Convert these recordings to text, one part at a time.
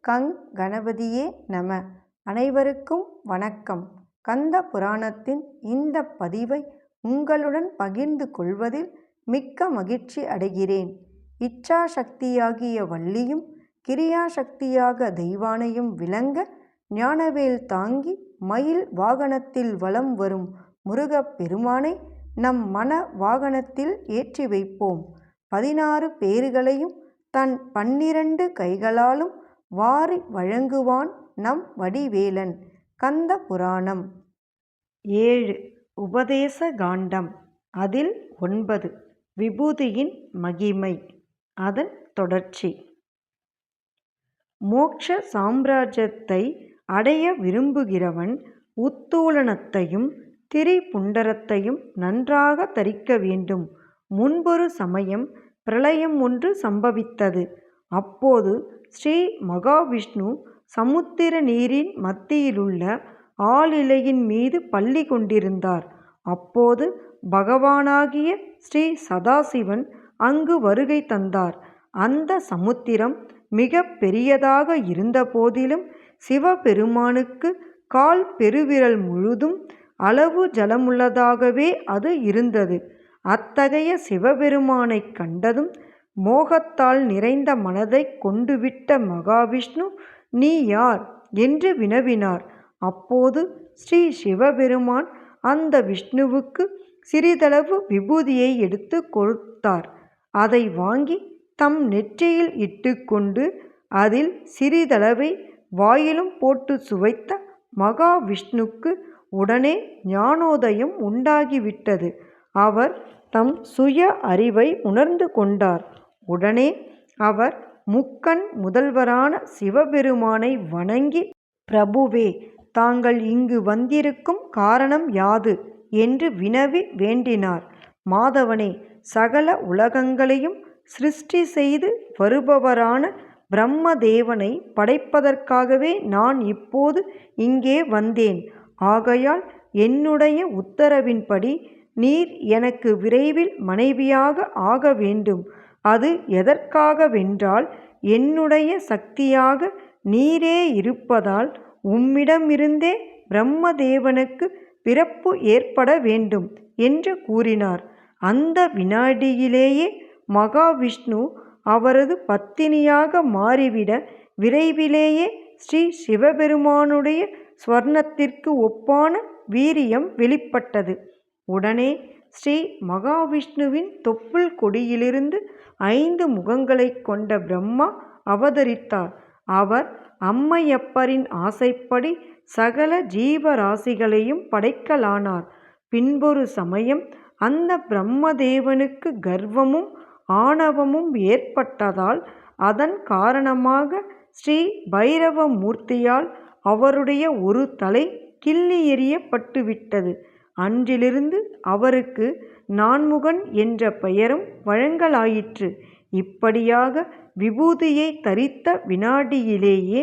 கங் கணபதியே நம. அனைவருக்கும் வணக்கம். கந்த புராணத்தின் இந்த பதிவை உங்களுடன் பகிர்ந்து கொள்வதில் மிக்க மகிழ்ச்சி அடைகிறேன். இச்சாசக்தியாகிய வள்ளியும் கிரியாசக்தியாக தெய்வானையும் விளங்க ஞானவேல் தாங்கி மயில் வாகனத்தில் வலம் வரும் முருகப் பெருமானை நம் மன வாகனத்தில் ஏற்றி வைப்போம். 16 பேறுகளையும் தன் 12 கைகளாலும் வாரி வழங்குவான் நம் வடிவேலன். கந்த புராணம் 7 உபதேச காண்டம். அதில் 9 விபூதியின் மகிமை. அதன் தொடர்ச்சி. மோட்ச சாம்ராஜ்யத்தை அடைய விரும்புகிறவன் உத்தூலனத்தையும் திரிபுண்டரத்தையும் நன்றாக தரிக்க வேண்டும். முன்பொரு சமயம் பிரளயம் ஒன்று சம்பவித்தது. அப்போது ஸ்ரீ மகாவிஷ்ணு சமுத்திர நீரின் மத்தியிலுள்ள ஆலிலையின் மீது பள்ளி கொண்டிருந்தார். அப்போது பகவானாகிய ஸ்ரீ சதாசிவன் அங்கு வருகை தந்தார். அந்த சமுத்திரம் மிக பெரியதாக இருந்த போதிலும் சிவபெருமானுக்கு கால் பெருவிரல் முழுதும் அளவு ஜலமுள்ளதாகவே அது இருந்தது. அத்தகைய சிவபெருமானை கண்டதும் மோகத்தால் நிறைந்த மனதை கொண்டுவிட்ட மகாவிஷ்ணு, நீ யார் என்று வினவினார். அப்போது ஸ்ரீ சிவபெருமான் அந்த விஷ்ணுவுக்கு சிறிதளவு விபூதியை எடுத்து கொடுத்தார். அதை வாங்கி தம் நெற்றியில் இட்டுக்கொண்டு அதில் சிறிதளவை வாயிலும் போட்டு சுவைத்த மகாவிஷ்ணுக்கு உடனே ஞானோதயம் உண்டாகிவிட்டது. அவர் தம் சுய அறிவை உணர்ந்து கொண்டார். உடனே அவர் முக்கண் முதல்வரான சிவபெருமானை வணங்கி, பிரபுவே, தாங்கள் இங்கு வந்திருக்கும் காரணம் யாது என்று வினவி வேண்டினார். மாதவனே, சகல உலகங்களையும் சிருஷ்டி செய்து வருபவரான பிரம்மதேவனை படைப்பதற்காகவே நான் இப்போது இங்கே வந்தேன். ஆகையால் என்னுடைய உத்தரவின்படி நீர் எனக்கு விரைவில் மனைவியாக ஆக வேண்டும். அது எதற்காகவென்றால், என்னுடைய சக்தியாக நீரே இருப்பதால் உம்மிடமிருந்தே பிரம்மதேவனுக்கு பிறப்பு ஏற்பட வேண்டும் என்று கூறினார். அந்த வினாடியிலேயே மகாவிஷ்ணு அவரது பத்தினியாக மாறிவிட விரைவிலேயே ஸ்ரீ சிவபெருமானுடைய ஸ்வர்ணத்திற்கு ஒப்பான வீரியம் வெளிப்பட்டது. உடனே ஸ்ரீ மகாவிஷ்ணுவின் தொப்புள் கொடியிலிருந்து 5 முகங்களை கொண்ட பிரம்மா அவதரித்தார். அவர் அம்மையப்பரின் ஆசைப்படி சகல ஜீவராசிகளையும் படைக்கலானார். பின்பொரு சமயம் அந்த பிரம்மதேவனுக்கு கர்வமும் ஆணவமும் ஏற்பட்டதால் அதன் காரணமாக ஸ்ரீ பைரவ மூர்த்தியால் அவருடைய ஒரு தலை கிள்ளி எறியப்பட்டுவிட்டது. அன்றிலிருந்து அவருக்கு நான்முகன் என்ற பெயரும் வழங்கலாயிற்று. இப்படியாக விபூதியை தரித்த வினாடியிலேயே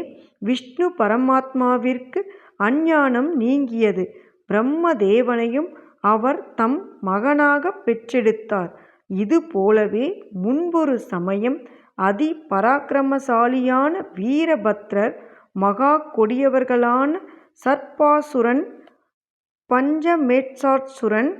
விஷ்ணு பரமாத்மாவிற்கு அஞ்ஞானம் நீங்கியது. பிரம்மதேவனையும் அவர் தம் மகனாக பெற்றெடுத்தார். இது போலவே முன்பொரு சமயம் அதி பராக்கிரமசாலியான வீரபத்ரர், மகா கொடியவர்களான சர்ப்பாசுரன், பஞ்சமேட்சாசுரன்,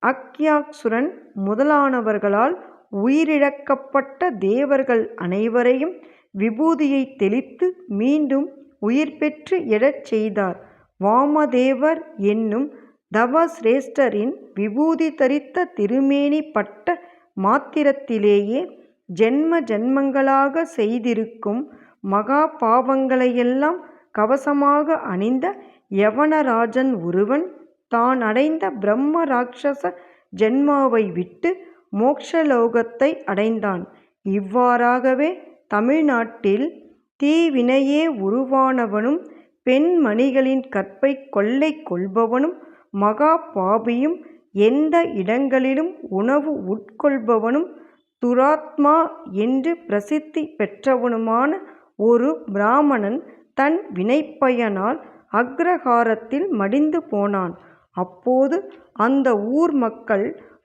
அக்யாசுரன் முதலானவர்களால் உயிரிழக்கப்பட்ட தேவர்கள் அனைவரையும் விபூதியை தெளித்து மீண்டும் உயிர் பெற்று எழச் செய்தார். வாமதேவர் என்னும் தவசிரேஷ்டரின் விபூதி தரித்த திருமேனி பட்ட மாத்திரத்திலேயே ஜென்ம ஜென்மங்களாக செய்திருக்கும் மகா பாவங்களையெல்லாம் கவசமாக அணிந்த யவனராஜன் ஒருவன் தான் அடைந்த பிரம்ம ராட்சச ஜென்மாவை விட்டு மோட்சலோகத்தை அடைந்தான். இவ்வாறாகவே தமிழ்நாட்டில் தீவினையே உருவானவனும் பெண்மணிகளின் கற்பை கொள்ளை கொள்பவனும் மகா பாபியும் எந்த இடங்களிலும் உணவு உட்கொள்பவனும் துராத்மா என்று பிரசித்தி பெற்றவனுமான ஒரு பிராமணன் தன் வினைப்பயனால் அக்ரஹாரத்தில் மடிந்து போனான். அப்போது அந்த ஊர் மக்கள்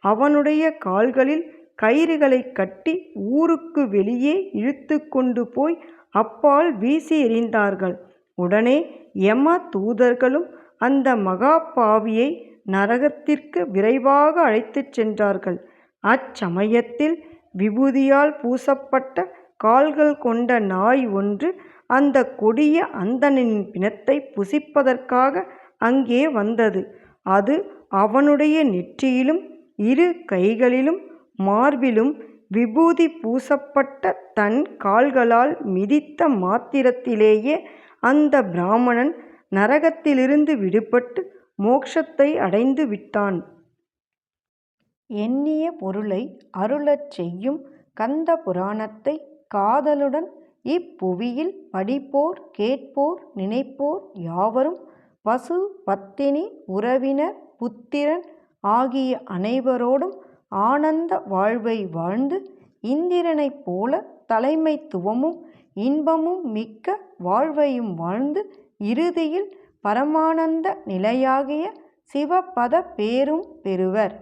அவனுடைய கால்களில் கயிறுகளை கட்டி ஊருக்கு வெளியே இழுத்து கொண்டு போய் அப்பால் வீசி எறிந்தார்கள். உடனே யம தூதர்களும் அந்த மகா பாவியை நரகத்திற்கு விரைவாக அழைத்துச் சென்றார்கள். அச்சமயத்தில் விபூதியால் பூசப்பட்ட கால்கள் கொண்ட நாய் ஒன்று அந்த கொடிய அந்தணனின் பிணத்தை புசிப்பதற்காக அங்கே வந்தது. அது அவனுடைய நெற்றியிலும் இரு கைகளிலும் மார்பிலும் விபூதி பூசப்பட்ட தன் கால்களால் மிதித்த மாத்திரத்திலேயே அந்த பிராமணன் நரகத்திலிருந்து விடுபட்டு மோட்சத்தை அடைந்து விட்டான். எண்ணிய பொருளை அருளச் செய்யும் கந்த புராணத்தை காதலுடன் இப்புவியில் படிப்போர் கேட்போர் நினைப்போர் யாவரும் பசு பத்தினி உறவினர் புத்திரன் ஆகிய அனைவரோடும் ஆனந்த வாழ்வை வாழ்ந்து இந்திரனைப் போல தலைமைத்துவமும் இன்பமும் மிக்க வாழ்வையும் வாழ்ந்து இறுதியில் பரமானந்த நிலையாகிய சிவபத பேரும் பெறுவர்.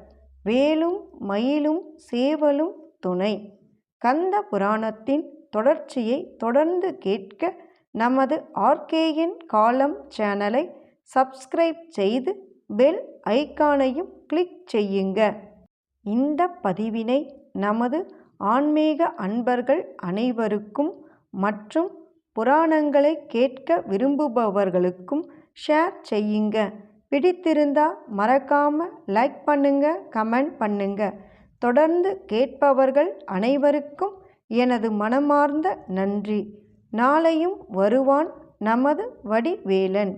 வேலும் மயிலும் சேவலும் துணை. கந்த புராணத்தின் தொடர்ச்சியை தொடர்ந்து கேட்க நமது ஆர்கேஎன் காலம் சேனலை சப்ஸ்கிரைப் செய்து பெல் ஐகானையும் கிளிக் செய்யுங்க. இந்த பதிவினை நமது ஆன்மீக அன்பர்கள் அனைவருக்கும் மற்றும் புராணங்களை கேட்க விரும்புபவர்களுக்கும் ஷேர் செய்யுங்க. பிடித்திருந்தா மறக்காம லைக் பண்ணுங்க, கமெண்ட் பண்ணுங்க. தொடர்ந்து கேட்பவர்கள் அனைவருக்கும் எனது மனமார்ந்த நன்றி. நாளையும் வருவான் நமது வடிவேலன்.